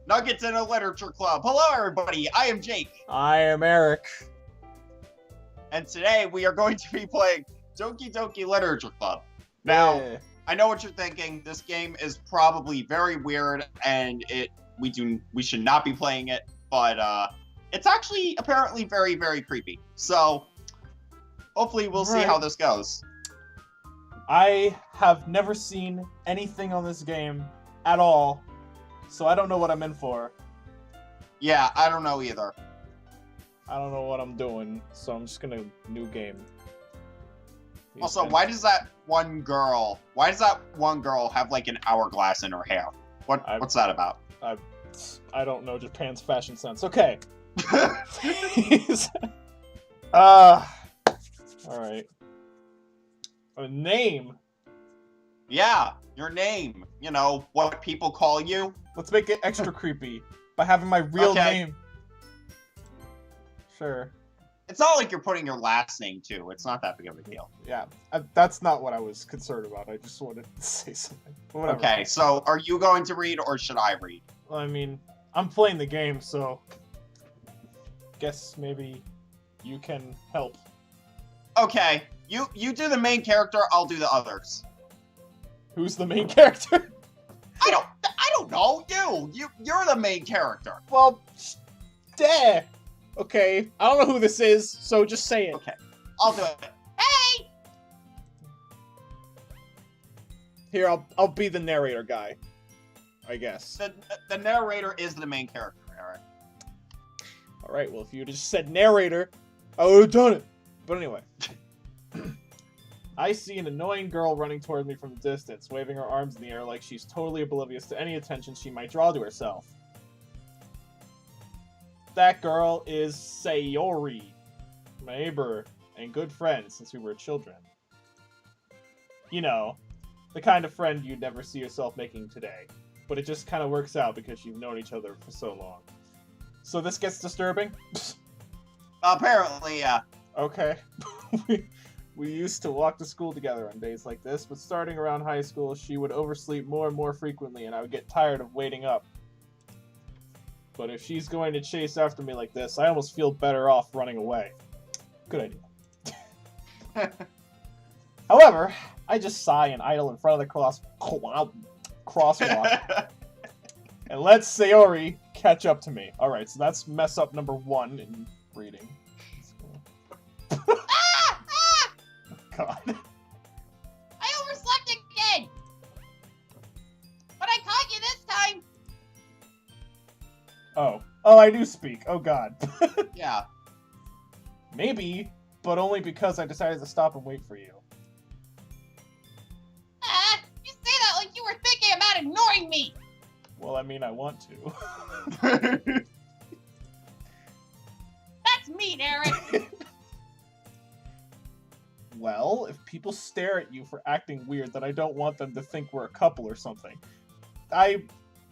Nuggets in a Literature Club. Hello, everybody. I am Jake. I am Eric. And today we are going to be playing Doki Doki Literature Club. Now, I know what you're thinking. This game is probably very weird, and we should not be playing it. But it's actually apparently very, very creepy. So hopefully we'll see how this goes. I have never seen anything on this game at all, so I don't know what I'm in for. Yeah, I don't know either. I don't know what I'm doing, so I'm just gonna new game. Also, why does that one girl have like an hourglass in her hair? What's that about? I don't know Japan's fashion sense. Okay. Alright. A name. Yeah, your name. You know, what people call you. Let's make it extra creepy by having my real name. Sure. It's not like you're putting your last name, too. It's not that big of a deal. Yeah, that's not what I was concerned about. I just wanted to say something. Whatever. Okay, so are you going to read or should I read? Well, I mean, I'm playing the game, so guess maybe you can help. Okay, you do the main character, I'll do the others. Who's the main character? I don't know. You're the main character. Well, duh. Okay, I don't know who this is, so just say it. Okay, I'll do it. Hey! Here, I'll be the narrator guy, I guess. The narrator is the main character, Eric. Alright, well, if you just said narrator, I would have done it. But anyway. I see an annoying girl running toward me from a distance, waving her arms in the air like she's totally oblivious to any attention she might draw to herself. That girl is Sayori, my neighbor and good friend since we were children. You know, the kind of friend you'd never see yourself making today, but it just kind of works out because you've known each other for so long. So this gets disturbing? Apparently, yeah. Okay. We used to walk to school together on days like this, but starting around high school, she would oversleep more and more frequently, and I would get tired of waiting up. But if she's going to chase after me like this, I almost feel better off running away. Good idea. However, I just sigh and idle in front of the crosswalk and let Sayori catch up to me. Alright, so that's mess up number 1 in reading. God. I overslept again! But I caught you this time! Oh, I do speak. Oh god. Yeah. Maybe, but only because I decided to stop and wait for you. You say that like you were thinking about ignoring me! Well, I mean, I want to. That's mean, Eric! Well, if people stare at you for acting weird, then I don't want them to think we're a couple or something.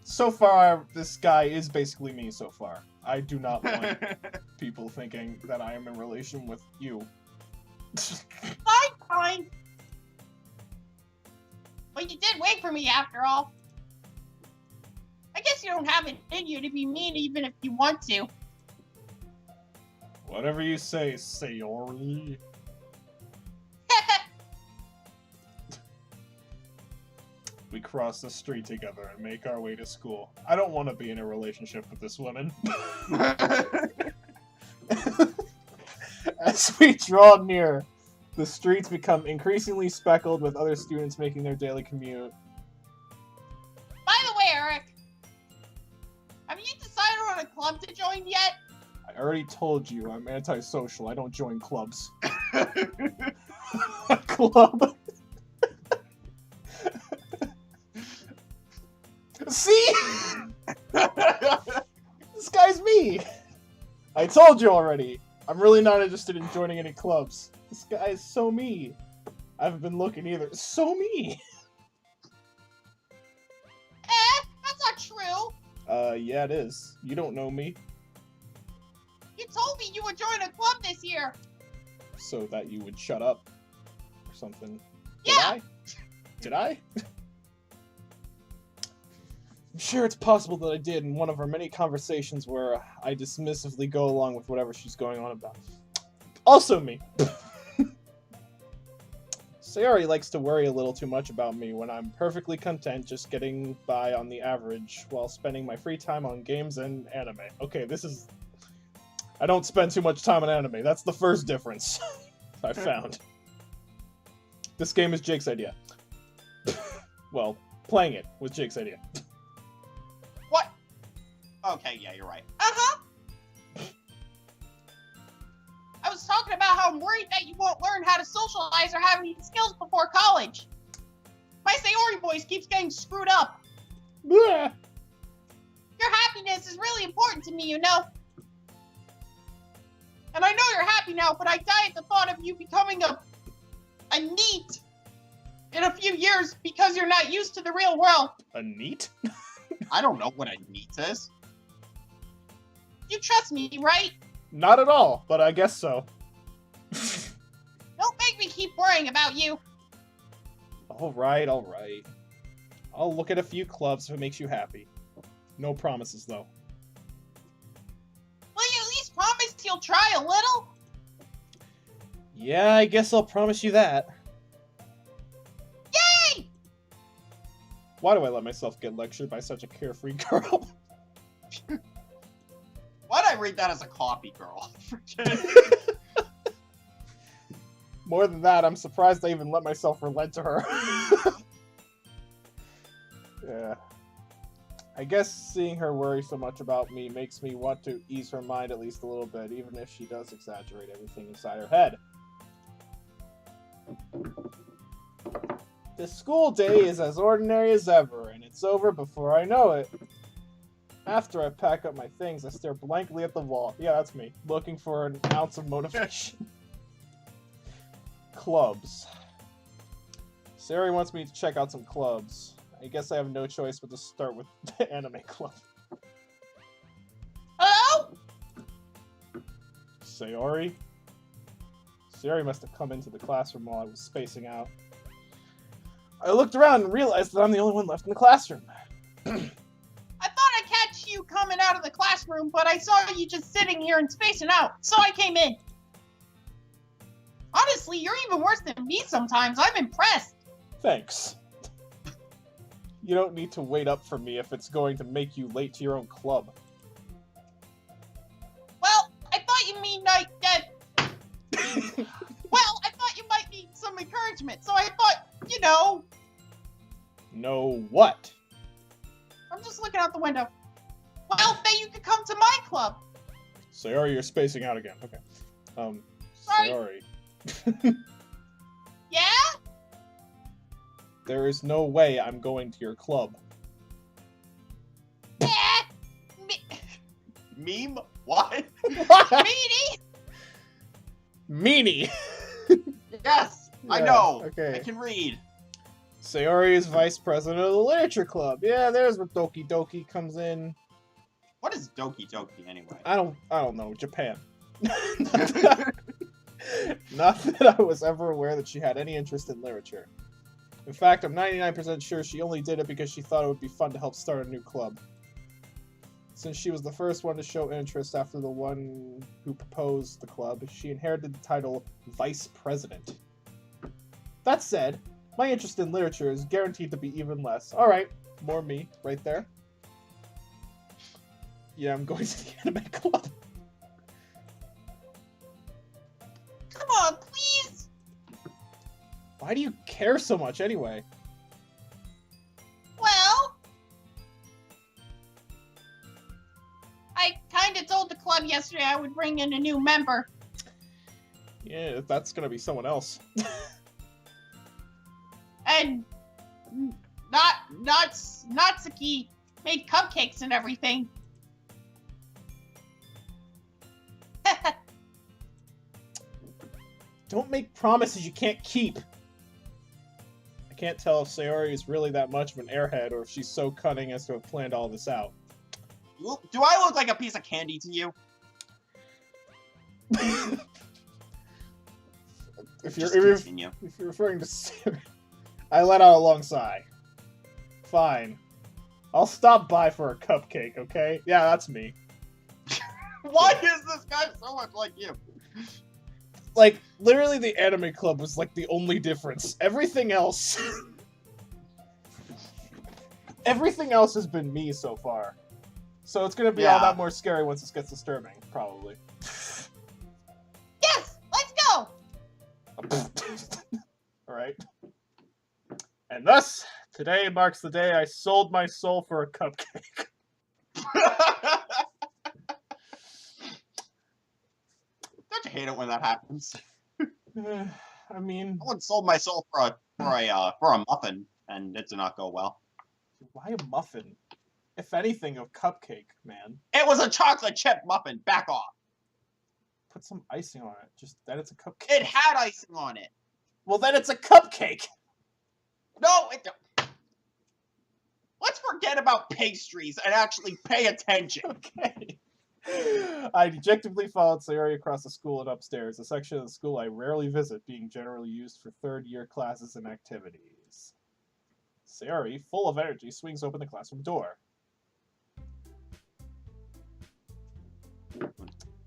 So far, this guy is basically me so far. I do not want people thinking that I am in relation with you. Fine. But you did wait for me after all. I guess you don't have it in you to be mean even if you want to. Whatever you say, Sayori. We cross the street together and make our way to school. I don't want to be in a relationship with this woman. As we draw near, the streets become increasingly speckled with other students making their daily commute. By the way, Eric, have you decided on a club to join yet? I already told you I'm antisocial. I don't join clubs. Club? See? This guy's me! I told you already. I'm really not interested in joining any clubs. This guy is so me. I haven't been looking either. So me! That's not true! Yeah it is. You don't know me. You told me you would join a club this year! So that you would shut up. Or something. Yeah! Did I? I'm sure it's possible that I did in one of our many conversations where I dismissively go along with whatever she's going on about. Also me. Sayori likes to worry a little too much about me when I'm perfectly content just getting by on the average while spending my free time on games and anime. Okay, this is... I don't spend too much time on anime. That's the first difference I found. This game is Jake's idea. Well, playing it was Jake's idea. What? Okay, yeah, you're right. Uh-huh. I was talking about how I'm worried that you won't learn how to socialize or have any skills before college. My Sayori voice keeps getting screwed up. Blah. Your happiness is really important to me, you know. And I know you're happy now, but I die at the thought of you becoming a NEET in a few years because you're not used to the real world. A NEET? I don't know what a NEET is. You trust me, right? Not at all, but I guess so. Don't make me keep worrying about you. Alright, alright. I'll look at a few clubs if it makes you happy. No promises, though. Will you at least promise you'll try a little? Yeah, I guess I'll promise you that. Yay! Why do I let myself get lectured by such a carefree girl? Why'd I read that as a coffee girl? More than that, I'm surprised I even let myself relent to her. Yeah. I guess seeing her worry so much about me makes me want to ease her mind at least a little bit, even if she does exaggerate everything inside her head. The school day is as ordinary as ever, and it's over before I know it. After I pack up my things, I stare blankly at the wall. Yeah, that's me, looking for an ounce of motivation. Clubs. Sayori wants me to check out some clubs. I guess I have no choice but to start with the anime club. Hello? Sayori? Sayori must have come into the classroom while I was spacing out. I looked around and realized that I'm the only one left in the classroom. I thought I'd catch you coming out of the classroom, but I saw you just sitting here and spacing out, so I came in. Honestly, you're even worse than me sometimes. I'm impressed. Thanks. You don't need to wait up for me if it's going to make you late to your own club. Well, I thought you mean like that. Well, I thought you might need some encouragement, so I thought, you know. No what? I'm just looking out the window. Well, then you could come to my club. Sayori, you're spacing out again. Okay. Sorry. Sayori. Yeah? There is no way I'm going to your club. Yeah. Meme? What? Meanie? Meanie! Yes, I Yeah, know. okay. I can read. Sayori is vice president of the literature club. Yeah, there's where Doki Doki comes in. What is Doki Doki anyway? I don't know. Japan. Not that I was ever aware that she had any interest in literature. In fact, I'm 99% sure she only did it because she thought it would be fun to help start a new club. Since she was the first one to show interest after the one who proposed the club, she inherited the title Vice President. That said, my interest in literature is guaranteed to be even less. Alright, more me, right there. Yeah, I'm going to the anime club. Come on, please. Why do you care so much anyway? Well, I kinda told the club yesterday I would bring in a new member. Yeah, that's gonna be someone else. And Natsuki made cupcakes and everything. Don't make promises you can't keep. I can't tell if Sayori is really that much of an airhead or if she's so cunning as to have planned all this out. Do I look like a piece of candy to you? If Just you're continue. if you're referring to Sayori, I let out a long sigh. Fine. I'll stop by for a cupcake, okay? Yeah, that's me. Why is this guy so much like you? Like, literally the anime club was like the only difference. Everything else... Everything else has been me so far. So it's gonna be all that more scary once it gets disturbing, probably. Yes, let's go. Alright. And thus, today marks the day I sold my soul for a cupcake. Don't you hate it when that happens? I mean... I once sold my soul for a muffin, and it did not go well. Why a muffin? If anything, a cupcake, man. It was a chocolate chip muffin. Back off. Put some icing on it. Just then it's a cupcake. It had icing on it. Well, then it's a cupcake. No, it don't. Let's forget about pastries and actually pay attention. Okay. I dejectedly followed Sayori across the school and upstairs, a section of the school I rarely visit, being generally used for third-year classes and activities. Sayori, full of energy, swings open the classroom door.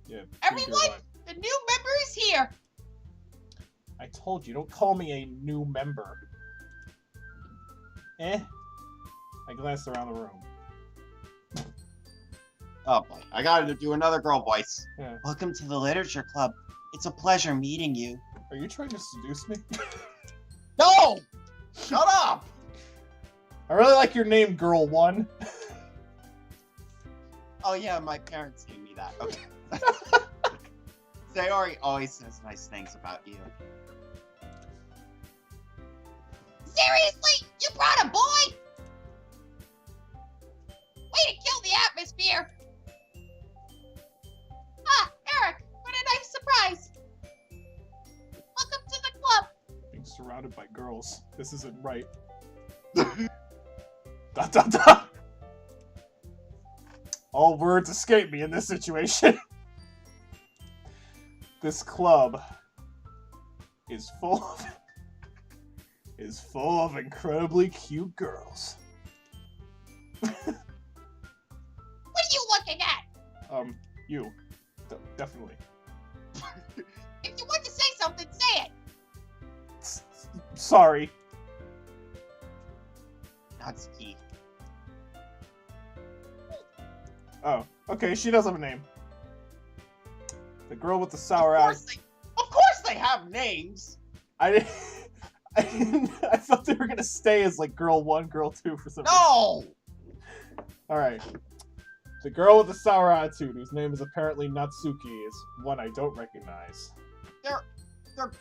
Yeah, Everyone, the new member is here. I told you, don't call me a new member. I glanced around the room. Oh boy, I gotta do another girl voice. Yeah. Welcome to the Literature Club. It's a pleasure meeting you. Are you trying to seduce me? No! Shut up! I really like your name, Girl 1. Oh yeah, my parents gave me that. Okay. Sayori always says nice things about you. Seriously? You brought a boy? Way to kill the atmosphere. Ah, Eric, what a nice surprise. Welcome to the club. Being surrounded by girls. This isn't right. Dot dot dot! All words escape me in this situation. This club is full of incredibly cute girls. What are you looking at? You. Definitely. If you want to say something, say it. Sorry. Natsuki. Oh, okay, she does have a name. The girl with the sour eyes. Of course they have names! I thought they were gonna stay as like girl 1, girl 2 for some reason. No! Alright. The girl with the sour attitude, whose name is apparently Natsuki, is one I don't recognize. They're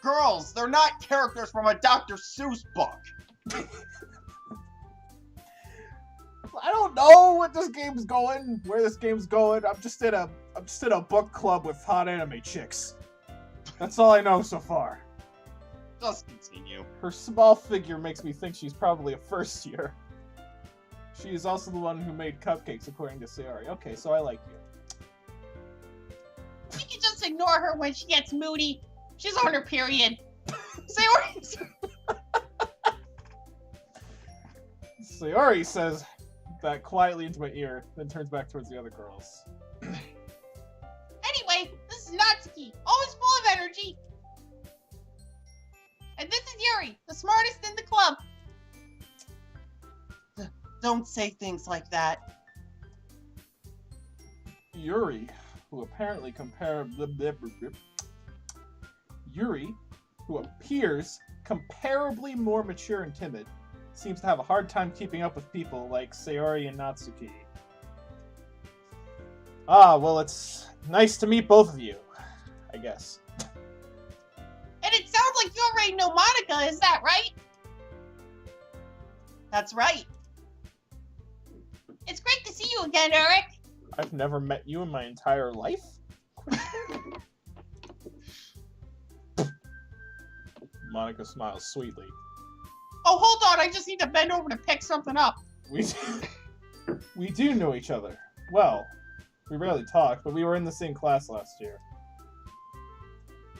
girls. They're not characters from a Dr. Seuss book. I don't know what this game's going, where this game's going. I'm just in a book club with hot anime chicks. That's all I know so far. Just continue. Her small figure makes me think she's probably a first year. She is also the one who made cupcakes, according to Sayori. Okay, so I like you. You can just ignore her when she gets moody. She's on her period. Sayori. Sayori says that quietly into my ear, then turns back towards the other girls. Anyway, this is Natsuki, always full of energy. And this is Yuri, the smartest in the club. Don't say things like that. Yuri, who apparently Yuri, who appears comparably more mature and timid, seems to have a hard time keeping up with people like Sayori and Natsuki. Ah, well, it's nice to meet both of you, I guess. And it sounds like you already know Monica, is that right? That's right. It's great to see you again, Eric. I've never met you in my entire life? Monica smiles sweetly. Oh, hold on, I just need to bend over to pick something up. We do know each other. Well, we rarely talk, but we were in the same class last year.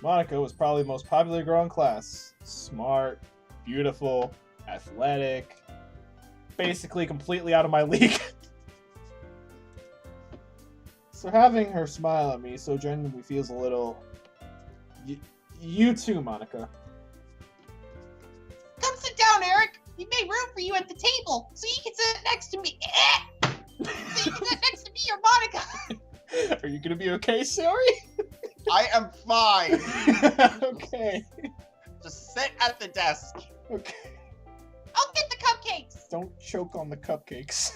Monica was probably the most popular girl in class. Smart, beautiful, athletic. basically completely out of my league. So having her smile at me so genuinely feels a little... You too, Monica. Come sit down, Eric. We made room for you at the table, so you can sit next to me. So you can sit next to me or Monica. Are you gonna be okay, Sayori? I am fine. Okay. Just sit at the desk. Okay. I'll get the cupcakes. Don't choke on the cupcakes.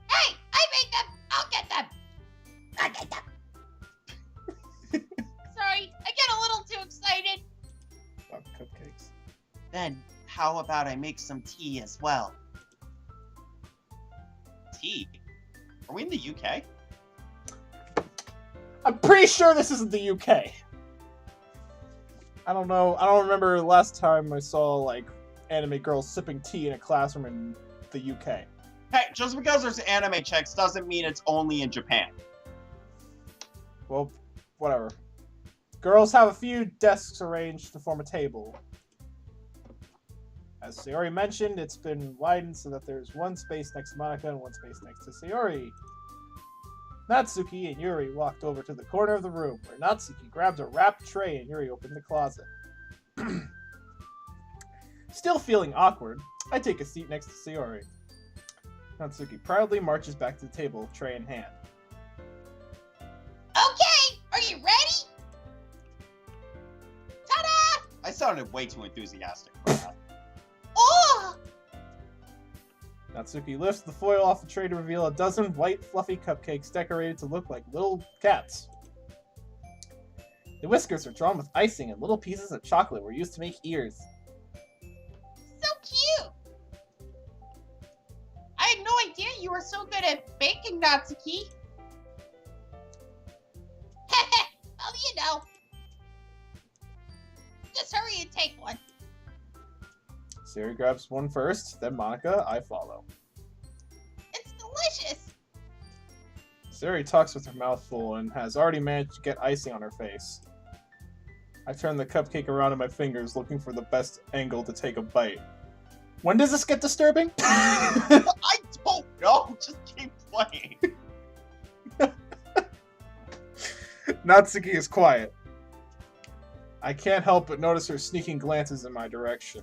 Hey, I made them. I'll get them. I'll get them. Sorry, I get a little too excited. About cupcakes. Then, how about I make some tea as well? Tea? Are we in the UK? I'm pretty sure this isn't the UK. I don't know. I don't remember the last time I saw, like, anime girls sipping tea in a classroom in the UK. Hey, just because there's anime chicks doesn't mean it's only in Japan. Well, whatever. Girls have a few desks arranged to form a table. As Sayori mentioned, it's been widened so that there's one space next to Monica and one space next to Sayori. Natsuki and Yuri walked over to the corner of the room, where Natsuki grabbed a wrapped tray and Yuri opened the closet. Still feeling awkward, I take a seat next to Sayori. Natsuki proudly marches back to the table, tray in hand. Okay, are you ready? Ta-da! I sounded way too enthusiastic for that. Oh! Natsuki lifts the foil off the tray to reveal a dozen white, fluffy cupcakes decorated to look like little cats. The whiskers are drawn with icing and little pieces of chocolate were used to make ears. So cute! I had no idea you were so good at baking, Natsuki. Well, you know. Just hurry and take one. Sayori grabs one first, then Monica, I follow. It's delicious. Sayori talks with her mouth full and has already managed to get icing on her face. I turn the cupcake around in my fingers, looking for the best angle to take a bite. When does this get disturbing? I don't know. Just keep playing. Natsuki is quiet. I can't help but notice her sneaking glances in my direction.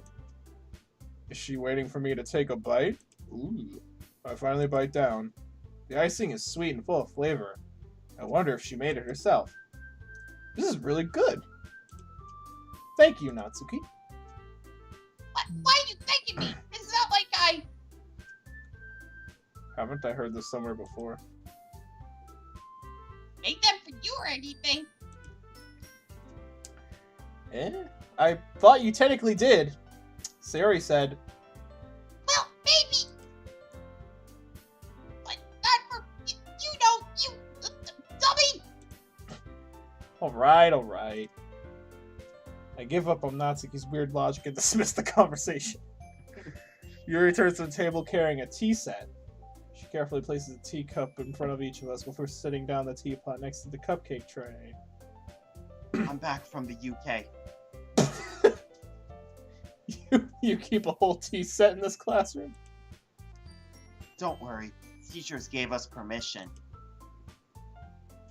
Is she waiting for me to take a bite? Ooh. I finally bite down. The icing is sweet and full of flavor. I wonder if she made it herself. This is really good. Thank you, Natsuki. Why are you thanking me? It's not like I... Haven't I heard this somewhere before? made them for you or anything. I thought you technically did. Sayori said. Well, maybe. But not for, you know, you dummy. Alright. I give up on Natsuki's weird logic and dismiss the conversation. Yuri turns to the table carrying a tea set. She carefully places a teacup in front of each of us before sitting down the teapot next to the cupcake tray. I'm back from the UK. You keep a whole tea set in this classroom? Don't worry, teachers gave us permission.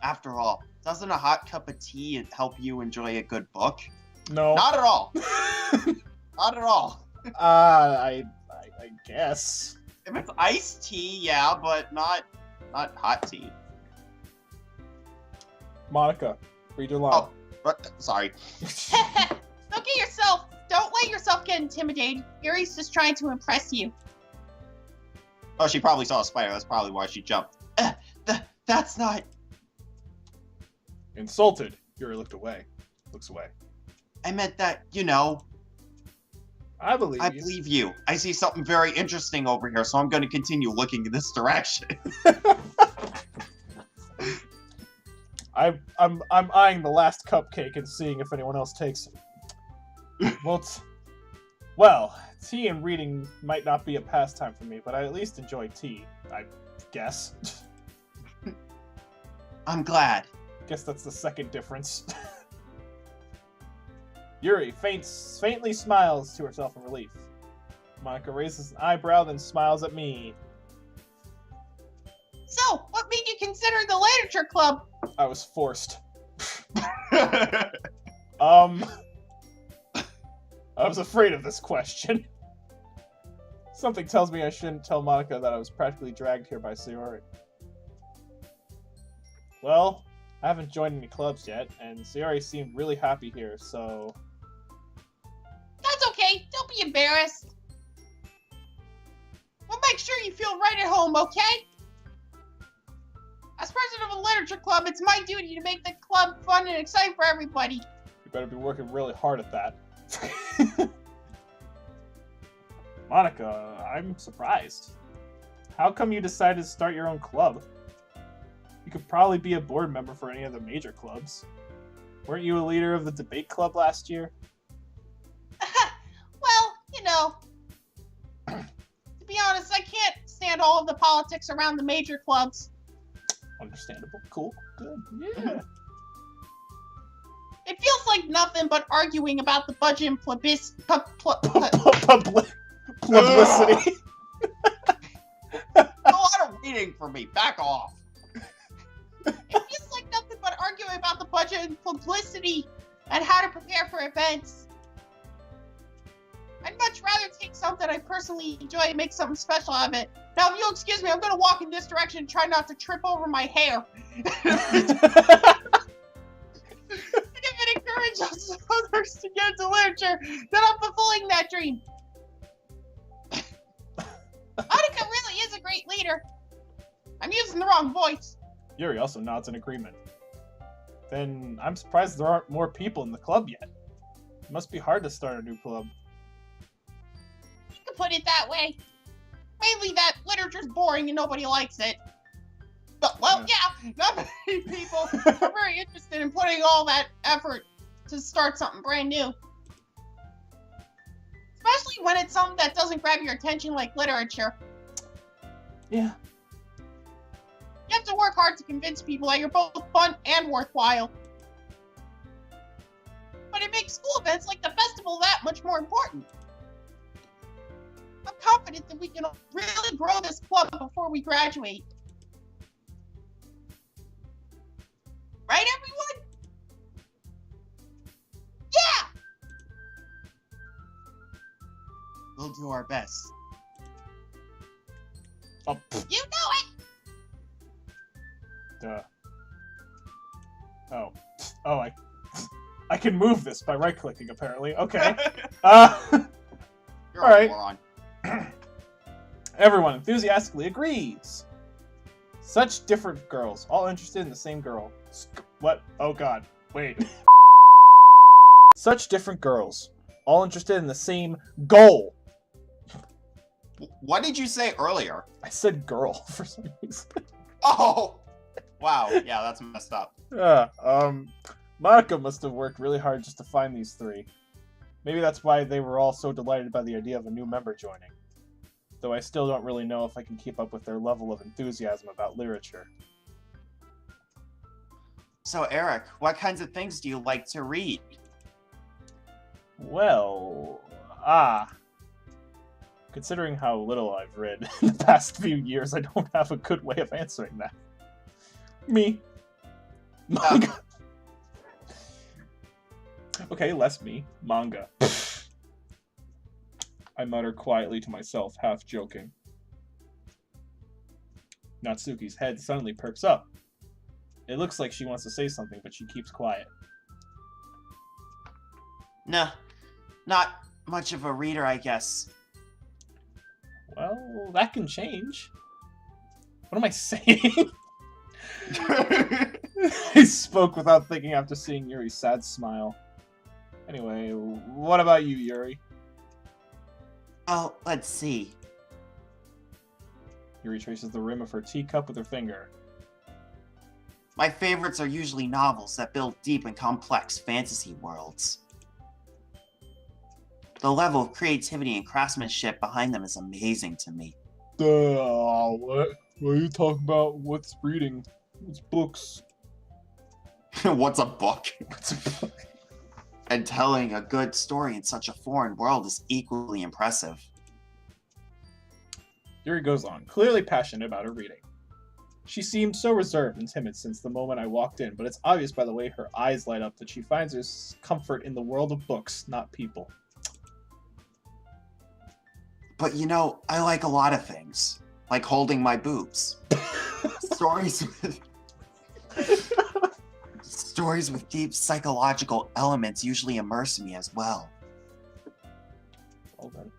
After all, doesn't a hot cup of tea help you enjoy a good book? No. Not at all. Not at all. I guess. If it's iced tea, yeah, but not hot tea. Monica, read your line. Oh, but, sorry. Don't let yourself get intimidated. Yuri's just trying to impress you. Oh, she probably saw a spider. That's probably why she jumped. That's not... Insulted, Yuri looks away. I meant that, you know... I believe you. I see something very interesting over here, so I'm going to continue looking in this direction. I'm eyeing the last cupcake and seeing if anyone else takes it. Well, tea and reading might not be a pastime for me, but I at least enjoy tea, I guess. I'm glad. Guess that's the second difference. Yuri faintly smiles to herself in relief. Monica raises an eyebrow, then smiles at me. So, what made you consider the literature club? I was forced. Yeah. I was afraid of this question. Something tells me I shouldn't tell Monica that I was practically dragged here by Sayori. Well, I haven't joined any clubs yet, and Sayori seemed really happy here, so... That's okay. Don't be embarrassed. We'll make sure you feel right at home, okay? As president of a literature club, it's my duty to make the club fun and exciting for everybody. You better be working really hard at that. Monica, I'm surprised. How come you decided to start your own club? You could probably be a board member for any of the major clubs. Weren't you a leader of the debate club last year? Well, you know, to be honest, I can't stand all of the politics around the major clubs. Understandable. Cool. Good. Yeah. It feels like nothing but arguing about the budget and publicity. A lot of reading for me. Back off. It feels like nothing but arguing about the budget and publicity and how to prepare for events. I'd much rather take something I personally enjoy and make something special out of it. Now, if you'll excuse me, I'm going to walk in this direction and try not to trip over my hair. If it encourages others to get into literature, then I'm fulfilling that dream. Monica really is a great leader. I'm using the wrong voice. Yuri also nods in agreement. Then I'm surprised there aren't more people in the club yet. It must be hard to start a new club. You could put it that way. Mainly that literature's boring and nobody likes it. But, well, yeah, not many people are very interested in putting all that effort to start something brand new. Especially when it's something that doesn't grab your attention like literature. Yeah. You have to work hard to convince people that you're both fun and worthwhile. But it makes school events like the festival that much more important. I'm confident that we can really grow this club before we graduate. Right, everyone? Yeah! We'll do our best. Oh, You know it! duh. Oh, I can move this by right-clicking, apparently. Okay. You're All right. a moron. Everyone enthusiastically agrees. Such different girls, all interested in the same girl. What? Oh god. Wait. Such different girls, all interested in the same goal. What did you say earlier? I said girl for some reason. Oh! Wow. Yeah, that's messed up. Monica must have worked really hard just to find these three. Maybe that's why they were all so delighted by the idea of a new member joining. Though I still don't really know if I can keep up with their level of enthusiasm about literature. So, Eric, what kinds of things do you like to read? Well, considering how little I've read in the past few years, I don't have a good way of answering that. Me. Manga. Okay, less me. Manga. I mutter quietly to myself, half joking. Natsuki's head suddenly perks up. It looks like she wants to say something, but she keeps quiet. Nah, not much of a reader, I guess. Well, that can change. What am I saying? I spoke without thinking after seeing Yuri's sad smile. Anyway, what about you, Yuri? Oh, let's see. Yuri traces the rim of her teacup with her finger. My favorites are usually novels that build deep and complex fantasy worlds. The level of creativity and craftsmanship behind them is amazing to me. What are you talking about? What's reading? What's books? What's a book? And telling a good story in such a foreign world is equally impressive. Yuri goes on, clearly passionate about her reading. She seemed so reserved and timid since the moment I walked in, but it's obvious by the way her eyes light up that she finds her comfort in the world of books, not people. But you know, I like a lot of things. Like holding my boobs. Stories with deep psychological elements usually immerse me as well. Well done.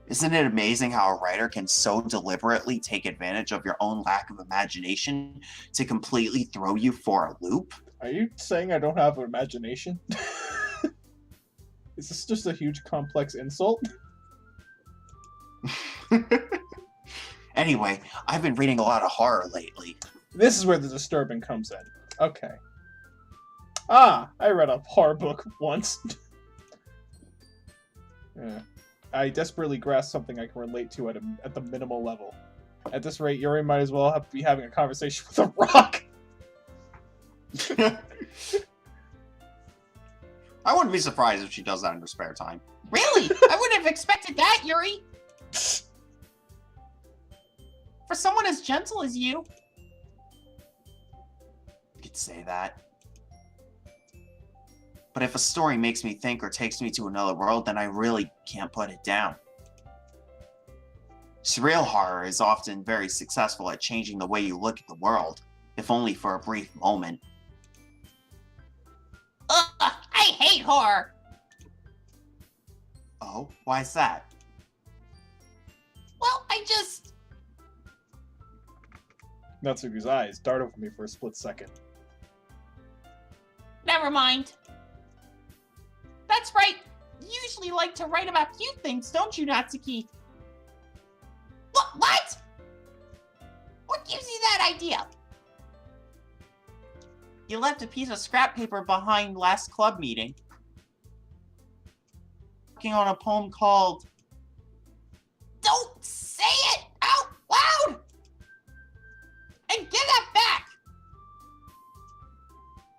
Isn't it amazing how a writer can so deliberately take advantage of your own lack of imagination to completely throw you for a loop? Are you saying I don't have an imagination? Is this just a huge complex insult? Anyway, I've been reading a lot of horror lately. This is where the disturbing comes in. Okay. I read a horror book once. Yeah. I desperately grasp something I can relate to at the minimal level. At this rate, Yuri might as well be having a conversation with a rock. I wouldn't be surprised if she does that in her spare time. Really? I wouldn't have expected that, Yuri. For someone as gentle as you. You could say that. But if a story makes me think or takes me to another world, then I really can't put it down. Surreal horror is often very successful at changing the way you look at the world, if only for a brief moment. Ugh, I hate horror. Oh, why's that? Well, I just... Natsuki's eyes dart over me for a split second. Never mind. That's right. You usually like to write about cute things, don't you, Natsuki? What? What gives you that idea? You left a piece of scrap paper behind last club meeting. Working on a poem called... Don't say it out loud! And give that back!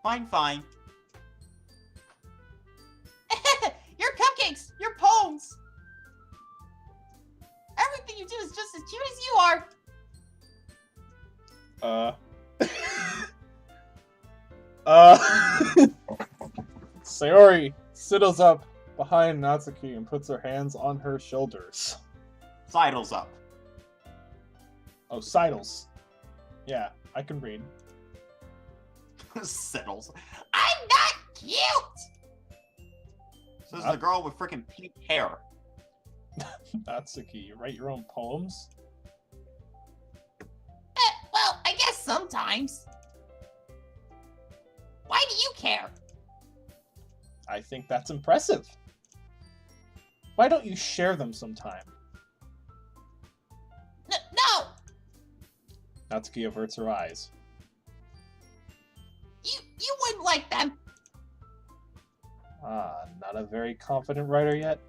Fine. Your cupcakes, your poems. Everything you do is just as cute as you are. Sayori sidles up behind Natsuki and puts her hands on her shoulders. Sidles up. Oh, sidles. Yeah, I can read. Settles. I'm not cute! This is the girl with freaking pink hair. Natsuki, you write your own poems? Well, I guess sometimes. Why do you care? I think that's impressive. Why don't you share them sometime? No! Natsuki averts her eyes. You wouldn't like them. Not a very confident writer yet?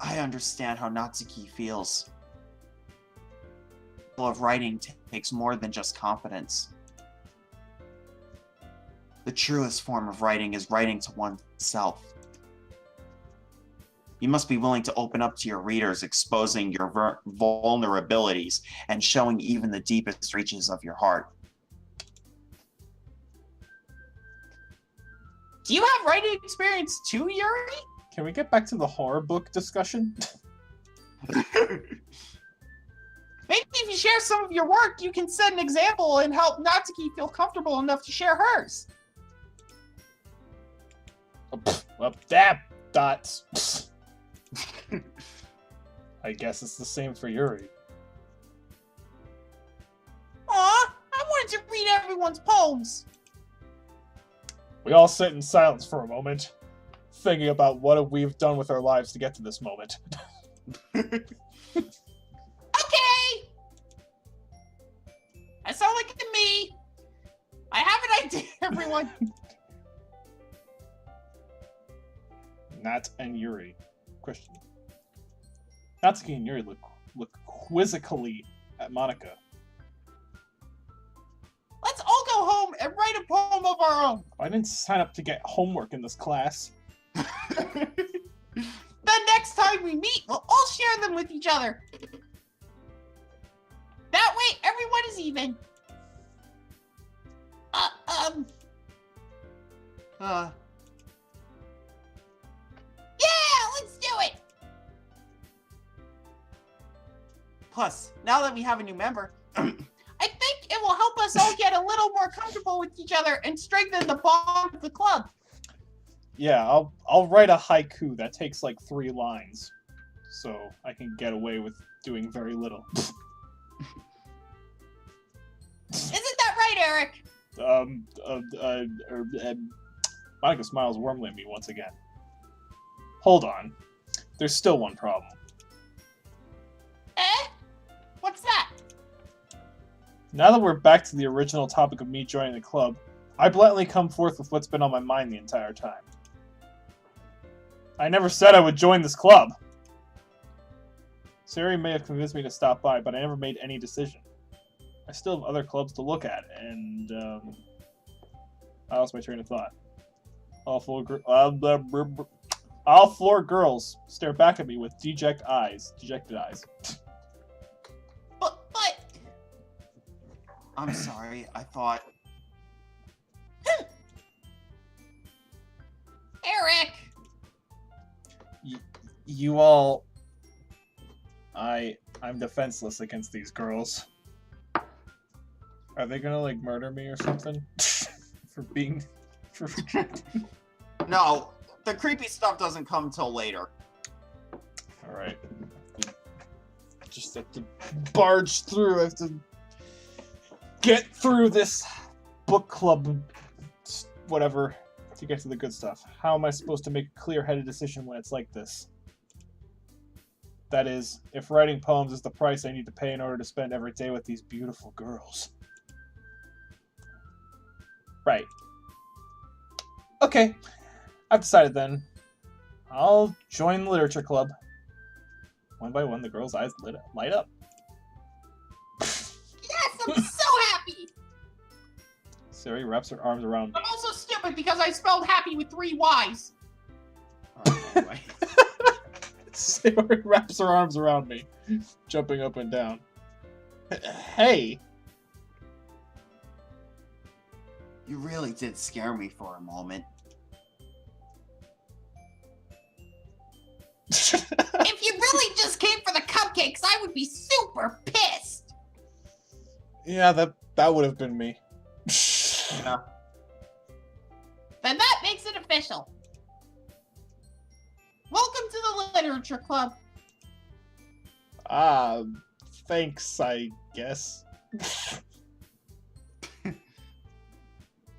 I understand how Natsuki feels. The of writing takes more than just confidence. The truest form of writing is writing to oneself. You must be willing to open up to your readers, exposing your vulnerabilities and showing even the deepest reaches of your heart. Do you have writing experience too, Yuri? Can we get back to the horror book discussion? Maybe if you share some of your work, you can set an example and help Natsuki feel comfortable enough to share hers. Well, that dots. I guess it's the same for Yuri. Aw, I wanted to read everyone's poems. We all sit in silence for a moment, thinking about what we've done with our lives to get to this moment. Okay! That sounds like to me. I have an idea, everyone. Nat and Yuri. Question. Natsuki and Yuri look quizzically at Monika. Let's all go home and write a poem of our own. I didn't sign up to get homework in this class. The next next time we meet, we'll all share them with each other. That way, everyone is even. Yeah, let's do it! Plus, now that we have a new member, I think it will help us all get a little more comfortable with each other and strengthen the bond of the club. Yeah, I'll write a haiku that takes like 3 lines, so I can get away with doing very little. Isn't that right, Eric? Monica smiles warmly at me once again. Hold on. There's still one problem. Eh? What's that? Now that we're back to the original topic of me joining the club, I blatantly come forth with what's been on my mind the entire time. I never said I would join this club. Sari may have convinced me to stop by, but I never made any decision. I still have other clubs to look at, and I lost my train of thought. All floor girls stare back at me with dejected eyes. But... I'm sorry, I thought... Eric! You all... I'm defenseless against these girls. Are they gonna, like, murder me or something? For rejecting? No, the creepy stuff doesn't come till later. Alright. I just have to barge through. I have to get through this book club, whatever, to get to the good stuff. How am I supposed to make a clear-headed decision when it's like this? That is, if writing poems is the price I need to pay in order to spend every day with these beautiful girls. Right. Okay. I've decided then. I'll join the literature club. One by one, the girls' eyes light up. Yes, I'm so happy! Sari wraps her arms around me. I'm also stupid because I spelled happy with 3 Y's. Oh, anyway. Sari wraps her arms around me, jumping up and down. Hey! You really did scare me for a moment. If you really just came for the cupcakes, I would be super pissed. Yeah, that would have been me. Yeah. Then that makes it official. Welcome to the Literature Club. Thanks, I guess.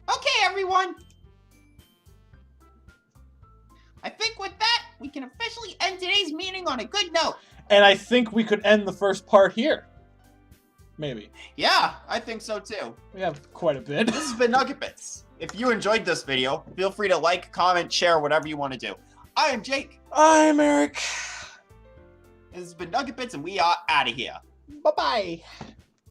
Okay, everyone. I think with that, we can officially end today's meeting on a good note. And I think we could end the first part here. Maybe. Yeah, I think so too. We have quite a bit. This has been Nugget Bits. If you enjoyed this video, feel free to like, comment, share, whatever you want to do. I am Jake. I'm Eric. This has been Nugget Bits, and we are out of here. Bye-bye.